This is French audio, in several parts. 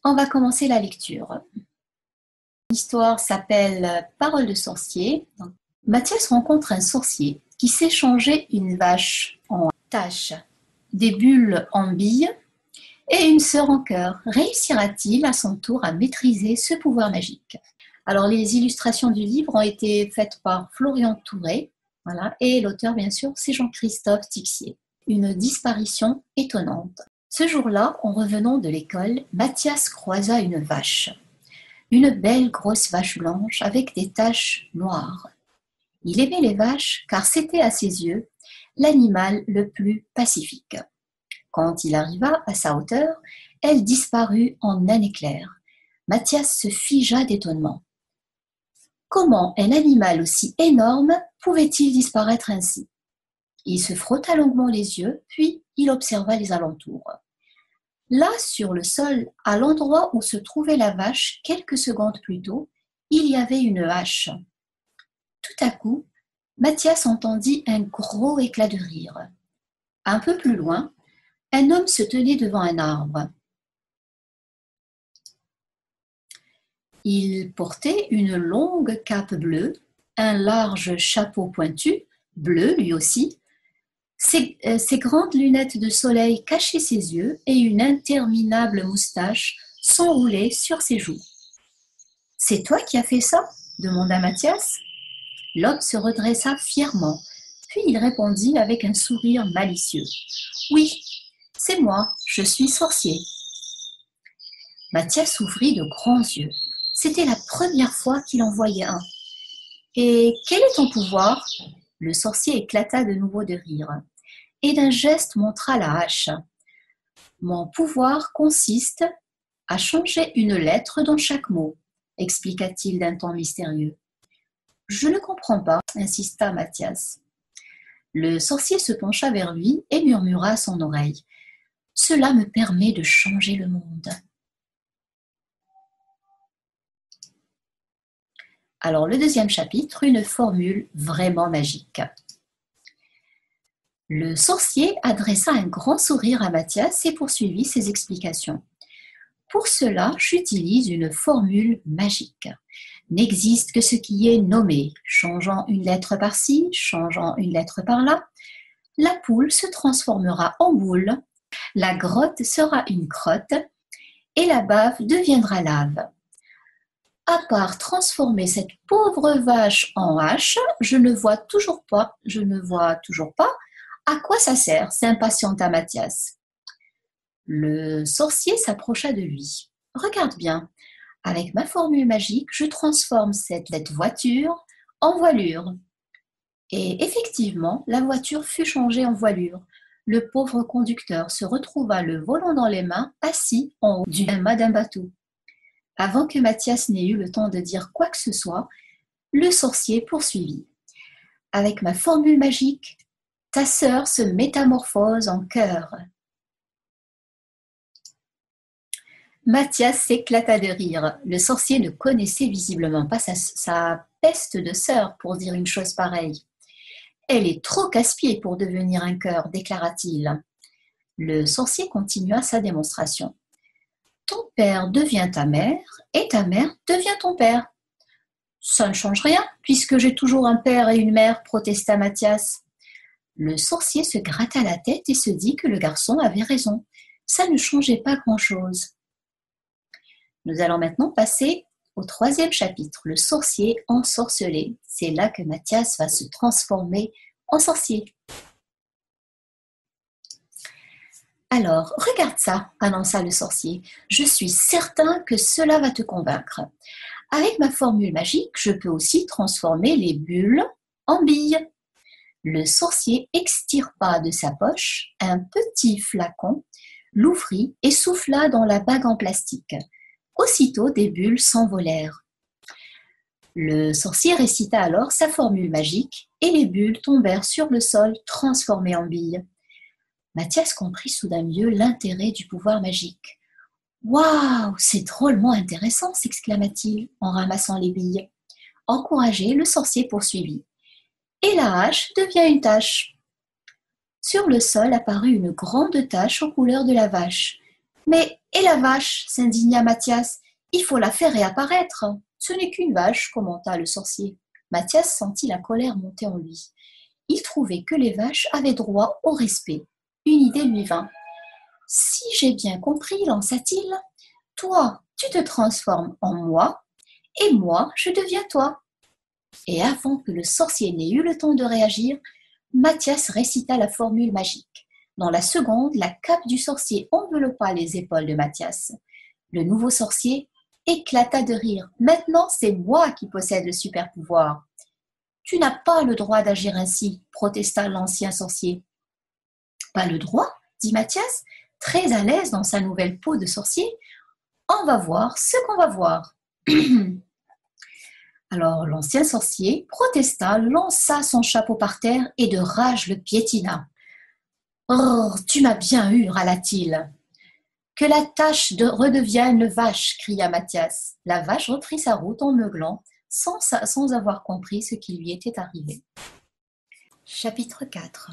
On va commencer la lecture. L'histoire s'appelle Parole de sorcier. Mathias rencontre un sorcier qui sait changer une vache en tache, des bulles en billes et une sœur en cœur. Réussira-t-il à son tour à maîtriser ce pouvoir magique? Alors, les illustrations du livre ont été faites par Florian Touré, voilà, et l'auteur, bien sûr, c'est Jean-Christophe Tixier. Une disparition étonnante. Ce jour-là, en revenant de l'école, Mathias croisa une vache. Une belle grosse vache blanche avec des taches noires. Il aimait les vaches car c'était à ses yeux l'animal le plus pacifique. Quand il arriva à sa hauteur, elle disparut en un éclair. Mathias se figea d'étonnement. Comment un animal aussi énorme pouvait-il disparaître ainsi? Il se frotta longuement les yeux, puis il observa les alentours. Là, sur le sol, à l'endroit où se trouvait la vache, quelques secondes plus tôt, il y avait une hache. Tout à coup, Mathias entendit un gros éclat de rire. Un peu plus loin, un homme se tenait devant un arbre. Il portait une longue cape bleue, un large chapeau pointu, bleu lui aussi. Ses grandes lunettes de soleil cachaient ses yeux et une interminable moustache s'enroulait sur ses joues. « C'est toi qui as fait ça ?» demanda Mathias. L'homme se redressa fièrement, puis il répondit avec un sourire malicieux. « Oui, c'est moi, je suis sorcier. » Mathias ouvrit de grands yeux. C'était la première fois qu'il en voyait un. « Et quel est ton pouvoir ?» Le sorcier éclata de nouveau de rire et d'un geste montra la hache. « Mon pouvoir consiste à changer une lettre dans chaque mot, expliqua-t-il d'un ton mystérieux. « Je ne comprends pas, insista Mathias. Le sorcier se pencha vers lui et murmura à son oreille. « Cela me permet de changer le monde. » Alors, le deuxième chapitre, une formule vraiment magique. Le sorcier adressa un grand sourire à Mathias et poursuivit ses explications. Pour cela, j'utilise une formule magique. N'existe que ce qui est nommé. Changeant une lettre par-ci, changeant une lettre par-là, la poule se transformera en boule, la grotte sera une crotte et la bave deviendra lave. À part transformer cette pauvre vache en hache, je ne vois toujours pas à quoi ça sert, s'impatienta Mathias. Le sorcier s'approcha de lui. Regarde bien, avec ma formule magique, je transforme cette voiture en voilure. Et effectivement, la voiture fut changée en voilure. Le pauvre conducteur se retrouva le volant dans les mains, assis en haut du mât d'un bateau. Avant que Mathias n'ait eu le temps de dire quoi que ce soit, le sorcier poursuivit. Avec ma formule magique, ta sœur se métamorphose en cœur. Mathias s'éclata de rire. Le sorcier ne connaissait visiblement pas sa peste de sœur pour dire une chose pareille. Elle est trop casse-pied pour devenir un cœur, déclara-t-il. Le sorcier continua sa démonstration. Ton père devient ta mère et ta mère devient ton père. Ça ne change rien, puisque j'ai toujours un père et une mère, protesta Mathias. Le sorcier se gratta la tête et se dit que le garçon avait raison. Ça ne changeait pas grand-chose. Nous allons maintenant passer au troisième chapitre, le sorcier ensorcelé. C'est là que Mathias va se transformer en sorcier. Alors, regarde ça, annonça le sorcier. Je suis certain que cela va te convaincre. Avec ma formule magique, je peux aussi transformer les bulles en billes. Le sorcier extirpa de sa poche un petit flacon, l'ouvrit et souffla dans la bague en plastique. Aussitôt, des bulles s'envolèrent. Le sorcier récita alors sa formule magique et les bulles tombèrent sur le sol transformées en billes. Mathias comprit soudain mieux l'intérêt du pouvoir magique. « Waouh, c'est drôlement intéressant !» s'exclama-t-il en ramassant les billes. Encouragé, le sorcier poursuivit. « Et la hache devient une tache. » Sur le sol apparut une grande tache aux couleurs de la vache. « Mais Et la vache, s'indigna Mathias, il faut la faire réapparaître. Ce n'est qu'une vache, commenta le sorcier. Mathias sentit la colère monter en lui. Il trouvait que les vaches avaient droit au respect. Une idée lui vint. Si j'ai bien compris, lança-t-il, toi, tu te transformes en moi, et moi, je deviens toi. Et avant que le sorcier n'ait eu le temps de réagir, Mathias récita la formule magique. Dans la seconde, la cape du sorcier enveloppa les épaules de Mathias. Le nouveau sorcier éclata de rire. Maintenant, c'est moi qui possède le super pouvoir. Tu n'as pas le droit d'agir ainsi, protesta l'ancien sorcier. Pas le droit, dit Mathias, très à l'aise dans sa nouvelle peau de sorcier. On va voir ce qu'on va voir. Alors l'ancien sorcier protesta, lança son chapeau par terre et de rage le piétina. « Oh, tu m'as bien eu, râla-t-il. »« Que la tache redevienne vache, cria Mathias. La vache reprit sa route en meuglant, sans avoir compris ce qui lui était arrivé. Chapitre 4.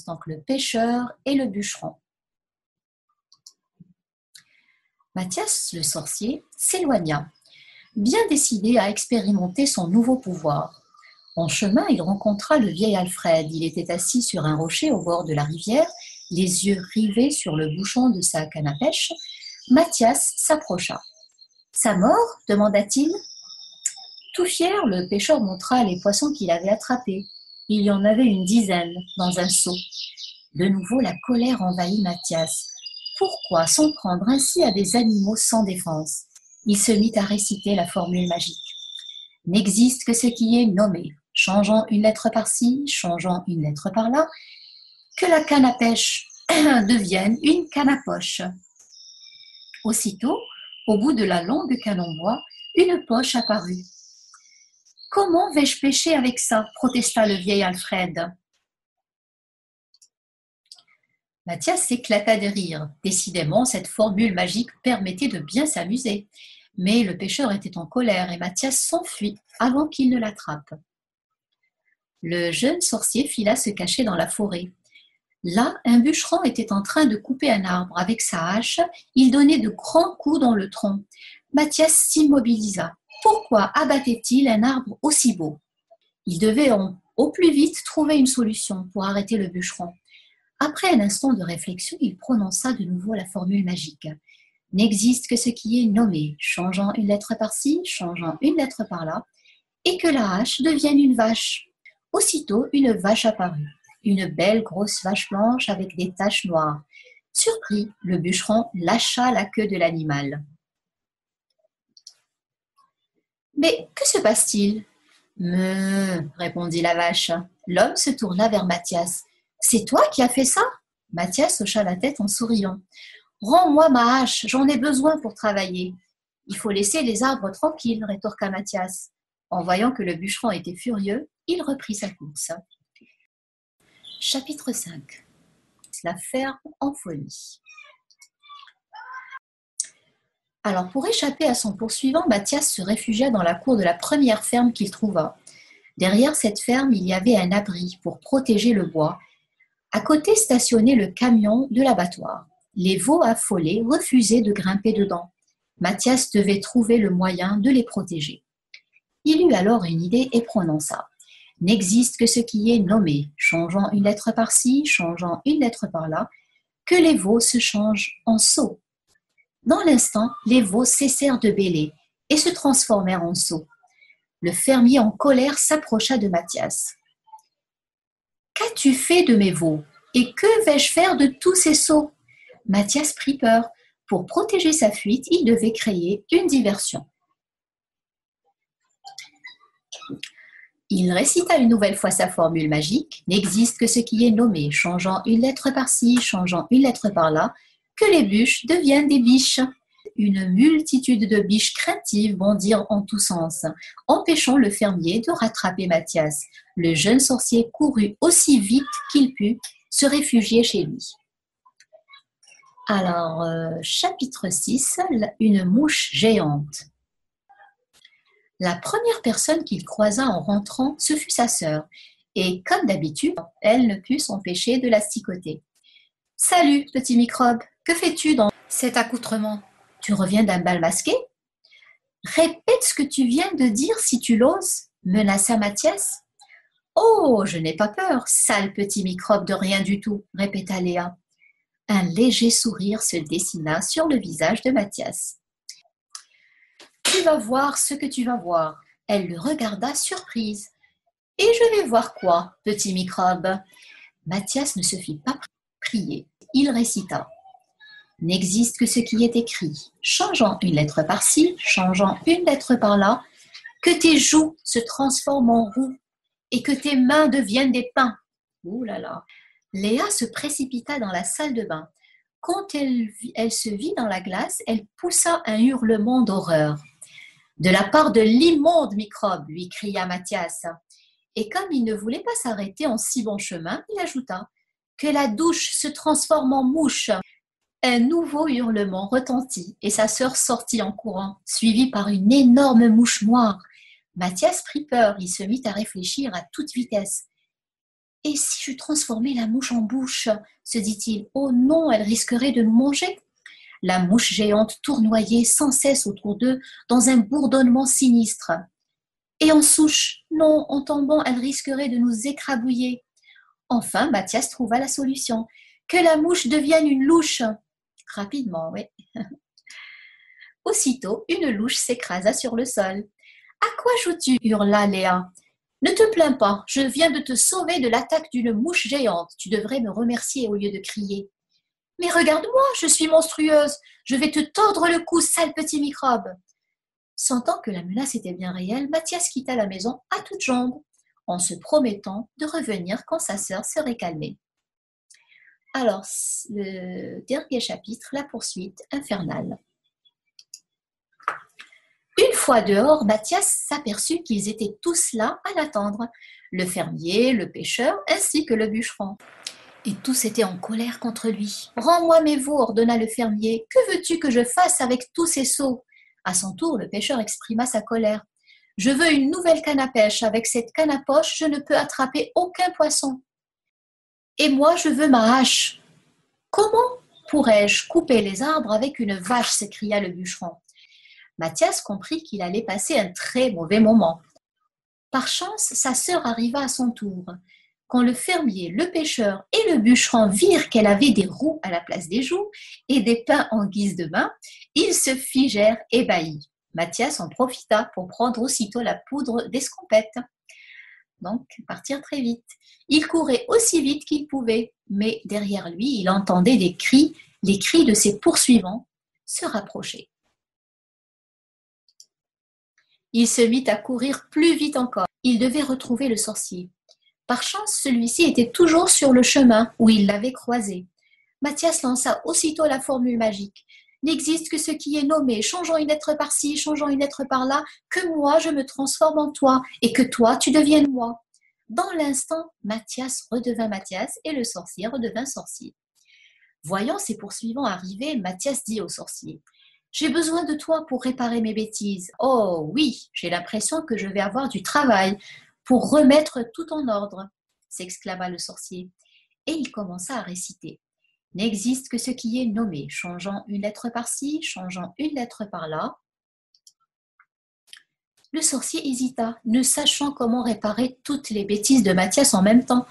Donc le pêcheur et le bûcheron. Mathias, le sorcier, s'éloigna, bien décidé à expérimenter son nouveau pouvoir. En chemin, il rencontra le vieil Alfred. Il était assis sur un rocher au bord de la rivière, les yeux rivés sur le bouchon de sa canne à pêche. Mathias s'approcha. « Ça mord » demanda-t-il. Tout fier, le pêcheur montra les poissons qu'il avait attrapés. Il y en avait une dizaine dans un seau. De nouveau, la colère envahit Mathias. Pourquoi s'en prendre ainsi à des animaux sans défense? Il se mit à réciter la formule magique. N'existe que ce qui est nommé, changeant une lettre par-ci, changeant une lettre par-là, que la canne à pêche devienne une canne à poche. Aussitôt, au bout de la longue canne en bois, une poche apparut. « Comment vais-je pêcher avec ça ?» protesta le vieil Alfred. Mathias s'éclata de rire. Décidément, cette formule magique permettait de bien s'amuser. Mais le pêcheur était en colère et Mathias s'enfuit avant qu'il ne l'attrape. Le jeune sorcier fila se cacher dans la forêt. Là, un bûcheron était en train de couper un arbre. Avec sa hache, il donnait de grands coups dans le tronc. Mathias s'immobilisa. Pourquoi abattait-il un arbre aussi beau? Il devait au plus vite trouver une solution pour arrêter le bûcheron. Après un instant de réflexion, il prononça de nouveau la formule magique. N'existe que ce qui est nommé, changeant une lettre par-ci, changeant une lettre par-là, et que la hache devienne une vache. Aussitôt, une vache apparut, une belle grosse vache blanche avec des taches noires. Surpris, le bûcheron lâcha la queue de l'animal. « Mais que se passe-t-il » répondit la vache. L'homme se tourna vers Mathias. « C'est toi qui as fait ça ?» Mathias hocha la tête en souriant. « Rends-moi ma hache, j'en ai besoin pour travailler. »« Il faut laisser les arbres tranquilles, » rétorqua Mathias. En voyant que le bûcheron était furieux, il reprit sa course. Chapitre 5. La ferme en folie. Alors, pour échapper à son poursuivant, Mathias se réfugia dans la cour de la première ferme qu'il trouva. Derrière cette ferme, il y avait un abri pour protéger le bois. À côté stationnait le camion de l'abattoir. Les veaux affolés refusaient de grimper dedans. Mathias devait trouver le moyen de les protéger. Il eut alors une idée et prononça. « N'existe que ce qui est nommé, changeant une lettre par-ci, changeant une lettre par-là, que les veaux se changent en sots. » Dans l'instant, les veaux cessèrent de bêler et se transformèrent en sots. Le fermier en colère s'approcha de Mathias. « Qu'as-tu fait de mes veaux? Et que vais-je faire de tous ces sots ?» Mathias prit peur. Pour protéger sa fuite, il devait créer une diversion. Il récita une nouvelle fois sa formule magique. « N'existe que ce qui est nommé, changeant une lettre par-ci, changeant une lettre par-là, que les bûches deviennent des biches. » Une multitude de biches craintives bondirent en tous sens, empêchant le fermier de rattraper Mathias. Le jeune sorcier courut aussi vite qu'il put se réfugier chez lui. Alors, chapitre 6, une mouche géante. La première personne qu'il croisa en rentrant, ce fut sa sœur, et comme d'habitude, elle ne put s'empêcher de l'asticoter. « Salut, petit microbe, que fais-tu dans… » Cet accoutrement, tu reviens d'un bal masqué? Répète ce que tu viens de dire si tu l'oses, menaça Mathias. Oh, je n'ai pas peur, sale petit microbe de rien du tout, répéta Léa. Un léger sourire se dessina sur le visage de Mathias. Tu vas voir ce que tu vas voir. Elle le regarda surprise. Et je vais voir quoi, petit microbe? Mathias ne se fit pas prier. Il récita. N'existe que ce qui est écrit, changeant une lettre par-ci, changeant une lettre par-là, que tes joues se transforment en roux et que tes mains deviennent des pains. Ouh là là. Léa se précipita dans la salle de bain. Quand elle se vit dans la glace, elle poussa un hurlement d'horreur. De la part de l'immonde microbe, lui cria Mathias. Et comme il ne voulait pas s'arrêter en si bon chemin, il ajouta que la douche se transforme en mouche. Un nouveau hurlement retentit et sa sœur sortit en courant, suivie par une énorme mouche noire. Mathias prit peur, il se mit à réfléchir à toute vitesse. Et si je transformais la mouche en bouche, se dit-il, oh non, elle risquerait de nous manger. La mouche géante tournoyait sans cesse autour d'eux dans un bourdonnement sinistre. Et en souche, non, en tombant, elle risquerait de nous écrabouiller. Enfin, Mathias trouva la solution. Que la mouche devienne une louche. Rapidement, oui. Aussitôt, une louche s'écrasa sur le sol. À quoi joues-tu? Hurla Léa. Ne te plains pas, je viens de te sauver de l'attaque d'une mouche géante. Tu devrais me remercier au lieu de crier. Mais regarde-moi, je suis monstrueuse. Je vais te tordre le cou, sale petit microbe. Sentant que la menace était bien réelle, Mathias quitta la maison à toutes jambes, en se promettant de revenir quand sa sœur serait calmée. Alors, le dernier chapitre, la poursuite infernale. Une fois dehors, Mathias s'aperçut qu'ils étaient tous là à l'attendre, le fermier, le pêcheur ainsi que le bûcheron. Et tous étaient en colère contre lui. « Rends-moi mes veaux, ordonna le fermier. Que veux-tu que je fasse avec tous ces seaux ?» À son tour, le pêcheur exprima sa colère. « Je veux une nouvelle canne à pêche. Avec cette canne à poche, je ne peux attraper aucun poisson. Et moi, je veux ma hache. »« Comment pourrais-je couper les arbres avec une vache ?» s'écria le bûcheron. Mathias comprit qu'il allait passer un très mauvais moment. Par chance, sa sœur arriva à son tour. Quand le fermier, le pêcheur et le bûcheron virent qu'elle avait des roues à la place des joues et des pains en guise de main, ils se figèrent ébahis. Mathias en profita pour prendre aussitôt la poudre d'escompette. Donc, partir très vite. Il courait aussi vite qu'il pouvait, mais derrière lui, il entendait des cris, les cris de ses poursuivants, se rapprocher. Il se mit à courir plus vite encore. Il devait retrouver le sorcier. Par chance, celui-ci était toujours sur le chemin où il l'avait croisé. Mathias lança aussitôt la formule magique. N'existe que ce qui est nommé, changeant une lettre par-ci, changeant une lettre par-là, que moi je me transforme en toi, et que toi tu deviennes moi. Dans l'instant, Mathias redevint Mathias, et le sorcier redevint sorcier. Voyant ses poursuivants arriver, Mathias dit au sorcier, « J'ai besoin de toi pour réparer mes bêtises. Oh oui, j'ai l'impression que je vais avoir du travail pour remettre tout en ordre, » s'exclama le sorcier. Et il commença à réciter. N'existe que ce qui est nommé, changeant une lettre par-ci, changeant une lettre par-là. Le sorcier hésita, ne sachant comment réparer toutes les bêtises de Mathias en même temps.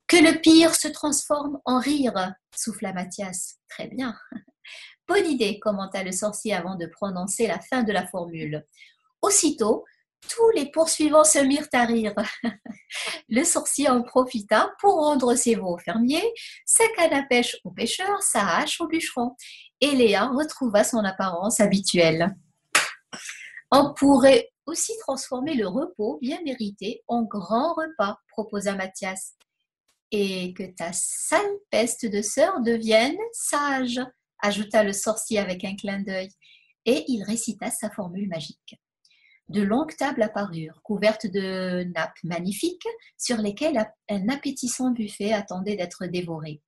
Que le pire se transforme en rire, souffla Mathias. Très bien. Bonne idée, commenta le sorcier avant de prononcer la fin de la formule. Aussitôt, tous les poursuivants se mirent à rire. Le sorcier en profita pour rendre ses veaux au fermier, sa canne à pêche au pêcheur, sa hache au bûcheron. Et Léa retrouva son apparence habituelle. On pourrait aussi transformer le repos bien mérité en grand repas, proposa Mathias. Et que ta sale peste de sœur devienne sage, ajouta le sorcier avec un clin d'œil. Et il récita sa formule magique. De longues tables apparurent, couvertes de nappes magnifiques, sur lesquelles un appétissant buffet attendait d'être dévoré.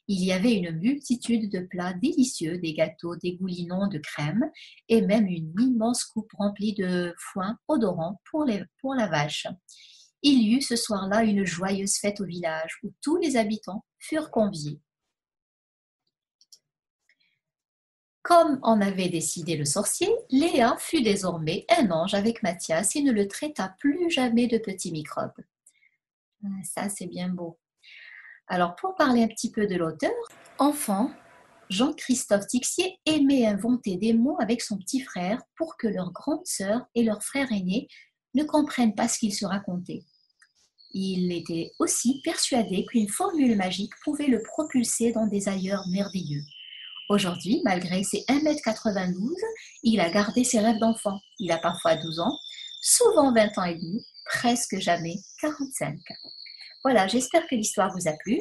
Il y avait une multitude de plats délicieux, des gâteaux, des goulinons de crème, et même une immense coupe remplie de foin odorant pour la vache. Il y eut ce soir-là une joyeuse fête au village, où tous les habitants furent conviés. Comme en avait décidé le sorcier, Léa fut désormais un ange avec Mathias et ne le traita plus jamais de petits microbes. Ça, c'est bien beau. Alors, pour parler un petit peu de l'auteur, enfant, Jean-Christophe Tixier aimait inventer des mots avec son petit frère pour que leur grande sœur et leur frère aîné ne comprennent pas ce qu'ils se racontaient. Il était aussi persuadé qu'une formule magique pouvait le propulser dans des ailleurs merveilleux. Aujourd'hui, malgré ses 1,92 m, il a gardé ses rêves d'enfant. Il a parfois 12 ans, souvent 20 ans et demi, presque jamais 45. Voilà, j'espère que l'histoire vous a plu.